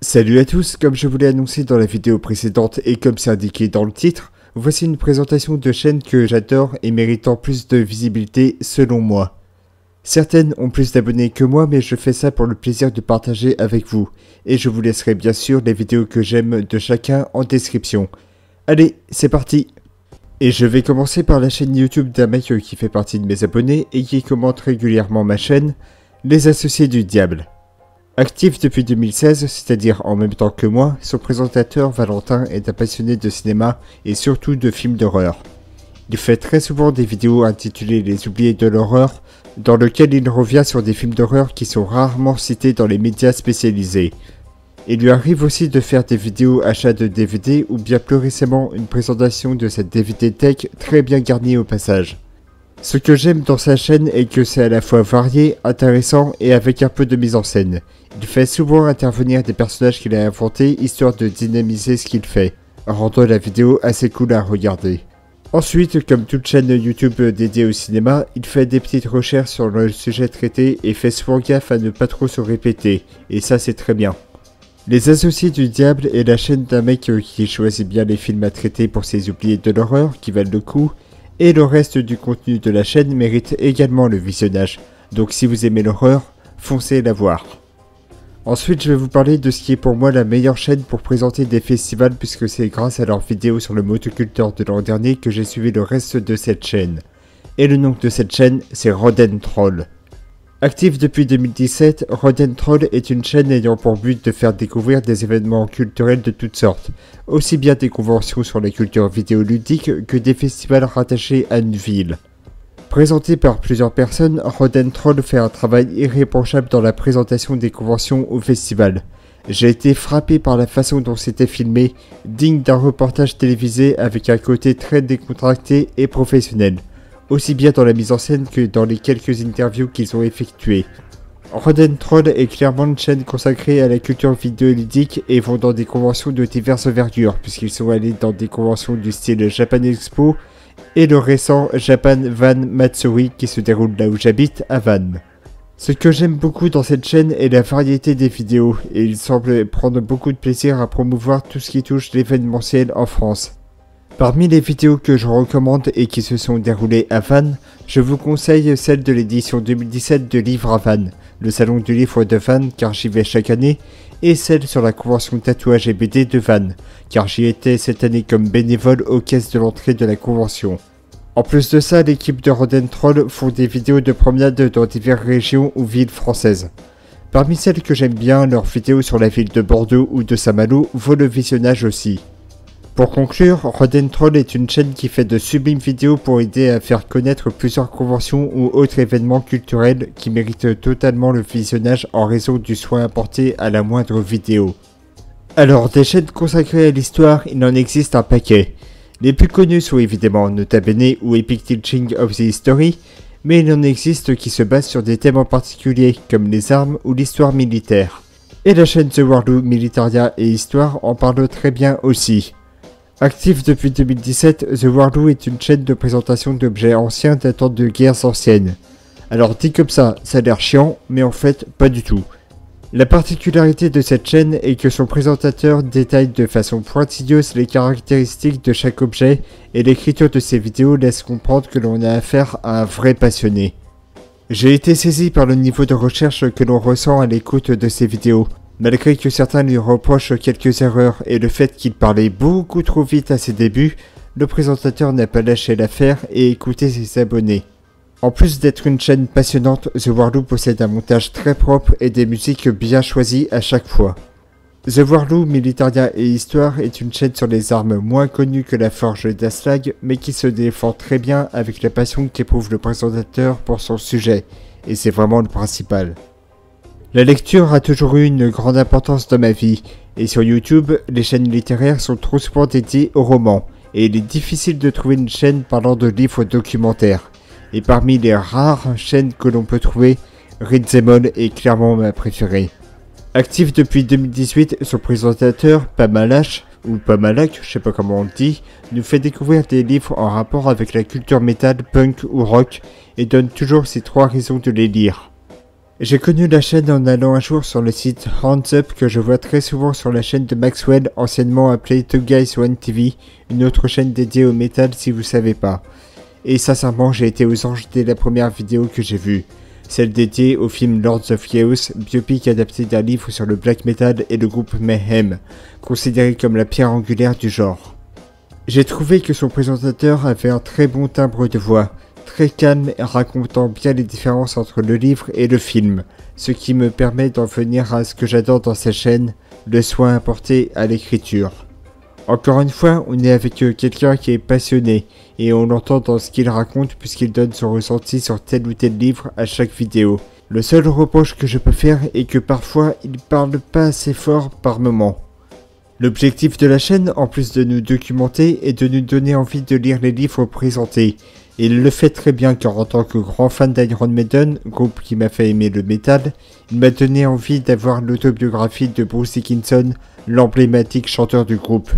Salut à tous, comme je vous l'ai annoncé dans la vidéo précédente et comme c'est indiqué dans le titre, voici une présentation de chaîne que j'adore et méritant plus de visibilité selon moi. Certaines ont plus d'abonnés que moi, mais je fais ça pour le plaisir de partager avec vous, et je vous laisserai bien sûr les vidéos que j'aime de chacun en description. Allez, c'est parti! Et je vais commencer par la chaîne YouTube d'un mec qui fait partie de mes abonnés et qui commente régulièrement ma chaîne, Les Associés du Diable. Actif depuis 2016, c'est-à-dire en même temps que moi, son présentateur Valentin est un passionné de cinéma et surtout de films d'horreur. Il fait très souvent des vidéos intitulées Les Oubliés de l'horreur, dans lesquelles il revient sur des films d'horreur qui sont rarement cités dans les médias spécialisés. Il lui arrive aussi de faire des vidéos achats de DVD ou bien plus récemment une présentation de cette DVD tech très bien garnie au passage. Ce que j'aime dans sa chaîne est que c'est à la fois varié, intéressant et avec un peu de mise en scène. Il fait souvent intervenir des personnages qu'il a inventés histoire de dynamiser ce qu'il fait, rendant la vidéo assez cool à regarder. Ensuite, comme toute chaîne YouTube dédiée au cinéma, il fait des petites recherches sur le sujet traité et fait souvent gaffe à ne pas trop se répéter, et ça c'est très bien. Les Associés du Diable est la chaîne d'un mec qui choisit bien les films à traiter pour ses oubliés de l'horreur qui valent le coup, et le reste du contenu de la chaîne mérite également le visionnage, donc si vous aimez l'horreur, foncez la voir. Ensuite, je vais vous parler de ce qui est pour moi la meilleure chaîne pour présenter des festivals puisque c'est grâce à leurs vidéos sur le motoculteur de l'an dernier que j'ai suivi le reste de cette chaîne. Et le nom de cette chaîne, c'est Roden Troll. Actif depuis 2017, Roden Troll est une chaîne ayant pour but de faire découvrir des événements culturels de toutes sortes, aussi bien des conventions sur la culture vidéoludique que des festivals rattachés à une ville. Présenté par plusieurs personnes, Roden Troll fait un travail irréprochable dans la présentation des conventions au festival. J'ai été frappé par la façon dont c'était filmé, digne d'un reportage télévisé avec un côté très décontracté et professionnel, aussi bien dans la mise en scène que dans les quelques interviews qu'ils ont effectuées. Roden Troll est clairement une chaîne consacrée à la culture vidéoludique et vont dans des conventions de diverses envergures, puisqu'ils sont allés dans des conventions du style Japan Expo et le récent Japan Van Matsuri qui se déroule là où j'habite, à Vannes. Ce que j'aime beaucoup dans cette chaîne est la variété des vidéos, et il semble prendre beaucoup de plaisir à promouvoir tout ce qui touche l'événementiel en France. Parmi les vidéos que je recommande et qui se sont déroulées à Vannes, je vous conseille celle de l'édition 2017 de Livre à Vannes, le salon du livre de Vannes car j'y vais chaque année, et celle sur la convention tatouage et BD de Vannes, car j'y étais cette année comme bénévole aux caisses de l'entrée de la convention. En plus de ça, l'équipe de Roden Troll font des vidéos de promenade dans diverses régions ou villes françaises. Parmi celles que j'aime bien, leurs vidéos sur la ville de Bordeaux ou de Saint-Malo vaut le visionnage aussi. Pour conclure, Roden Troll est une chaîne qui fait de sublimes vidéos pour aider à faire connaître plusieurs conventions ou autres événements culturels qui méritent totalement le visionnage en raison du soin apporté à la moindre vidéo. Alors, des chaînes consacrées à l'histoire, il en existe un paquet. Les plus connus sont évidemment Nota Bene ou Epic Teaching of the History, mais il en existe qui se basent sur des thèmes en particulier, comme les armes ou l'histoire militaire. Et la chaîne The Warloo Militaria et Histoire en parle très bien aussi. Actif depuis 2017, The Warloo est une chaîne de présentation d'objets anciens datant de guerres anciennes. Alors dit comme ça a l'air chiant, mais en fait pas du tout. La particularité de cette chaîne est que son présentateur détaille de façon pointilleuse les caractéristiques de chaque objet et l'écriture de ses vidéos laisse comprendre que l'on a affaire à un vrai passionné. J'ai été saisi par le niveau de recherche que l'on ressent à l'écoute de ses vidéos. Malgré que certains lui reprochent quelques erreurs et le fait qu'il parlait beaucoup trop vite à ses débuts, le présentateur n'a pas lâché l'affaire et écouté ses abonnés. En plus d'être une chaîne passionnante, The Warloo possède un montage très propre et des musiques bien choisies à chaque fois. The Warloo Militaria et Histoire est une chaîne sur les armes moins connue que la forge d'Aslag, mais qui se défend très bien avec la passion qu'éprouve le présentateur pour son sujet, et c'est vraiment le principal. La lecture a toujours eu une grande importance dans ma vie, et sur YouTube, les chaînes littéraires sont trop souvent dédiées aux romans, et il est difficile de trouver une chaîne parlant de livres documentaires. Et parmi les rares chaînes que l'on peut trouver, Read Them All est clairement ma préférée. Actif depuis 2018, son présentateur, Pamalash, ou Pamalak, je sais pas comment on le dit, nous fait découvrir des livres en rapport avec la culture métal, punk ou rock, et donne toujours ses 3 raisons de les lire. J'ai connu la chaîne en allant un jour sur le site Hands Up que je vois très souvent sur la chaîne de Maxwell, anciennement appelée Two Guys One TV, une autre chaîne dédiée au métal si vous savez pas. Et sincèrement, j'ai été aux anges dès la première vidéo que j'ai vue, celle dédiée au film Lords of Chaos, biopic adapté d'un livre sur le black metal et le groupe Mayhem, considéré comme la pierre angulaire du genre. J'ai trouvé que son présentateur avait un très bon timbre de voix, très calme et racontant bien les différences entre le livre et le film, ce qui me permet d'en venir à ce que j'adore dans sa chaîne, le soin apporté à l'écriture. Encore une fois, on est avec quelqu'un qui est passionné, et on l'entend dans ce qu'il raconte puisqu'il donne son ressenti sur tel ou tel livre à chaque vidéo. Le seul reproche que je peux faire est que parfois il parle pas assez fort par moment. L'objectif de la chaîne, en plus de nous documenter, est de nous donner envie de lire les livres présentés. Et il le fait très bien car en tant que grand fan d'Iron Maiden, groupe qui m'a fait aimer le métal, il m'a donné envie d'avoir l'autobiographie de Bruce Dickinson, l'emblématique chanteur du groupe.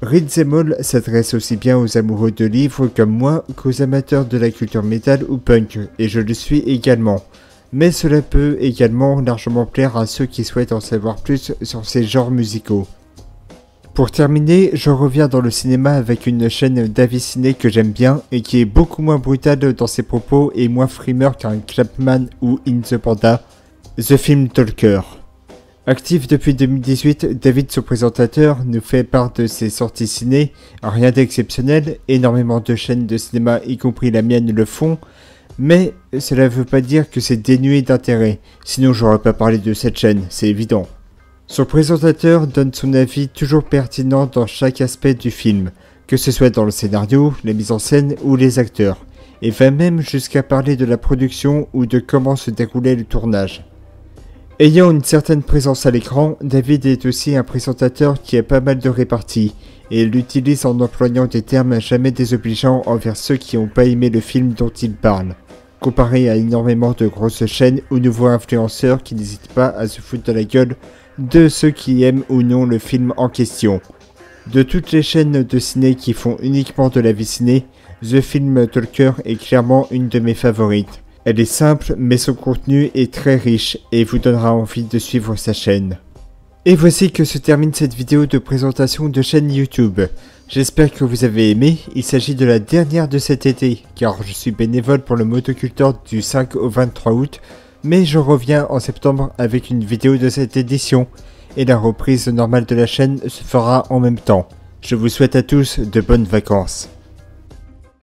Read Them All s'adresse aussi bien aux amoureux de livres comme moi qu'aux amateurs de la culture métal ou punk, et je le suis également. Mais cela peut également largement plaire à ceux qui souhaitent en savoir plus sur ces genres musicaux. Pour terminer, je reviens dans le cinéma avec une chaîne d'Aviciné que j'aime bien et qui est beaucoup moins brutale dans ses propos et moins frimeur qu'un Clapman ou In the Panda, The Film Talker. Actif depuis 2018, David, son présentateur, nous fait part de ses sorties ciné, rien d'exceptionnel, énormément de chaînes de cinéma, y compris la mienne, le font, mais cela ne veut pas dire que c'est dénué d'intérêt, sinon j'aurais pas parlé de cette chaîne, c'est évident. Son présentateur donne son avis toujours pertinent dans chaque aspect du film, que ce soit dans le scénario, la mise en scène ou les acteurs, et va même jusqu'à parler de la production ou de comment se déroulait le tournage. Ayant une certaine présence à l'écran, David est aussi un présentateur qui a pas mal de réparties, et il l'utilise en employant des termes jamais désobligeants envers ceux qui n'ont pas aimé le film dont il parle, comparé à énormément de grosses chaînes ou nouveaux influenceurs qui n'hésitent pas à se foutre de la gueule de ceux qui aiment ou non le film en question. De toutes les chaînes de ciné qui font uniquement de la vie ciné, The Film Talker est clairement une de mes favorites. Elle est simple mais son contenu est très riche et vous donnera envie de suivre sa chaîne. Et voici que se termine cette vidéo de présentation de chaîne YouTube. J'espère que vous avez aimé, il s'agit de la dernière de cet été, car je suis bénévole pour le Motocultor du 5 au 23 août, mais je reviens en septembre avec une vidéo de cette édition, et la reprise normale de la chaîne se fera en même temps. Je vous souhaite à tous de bonnes vacances.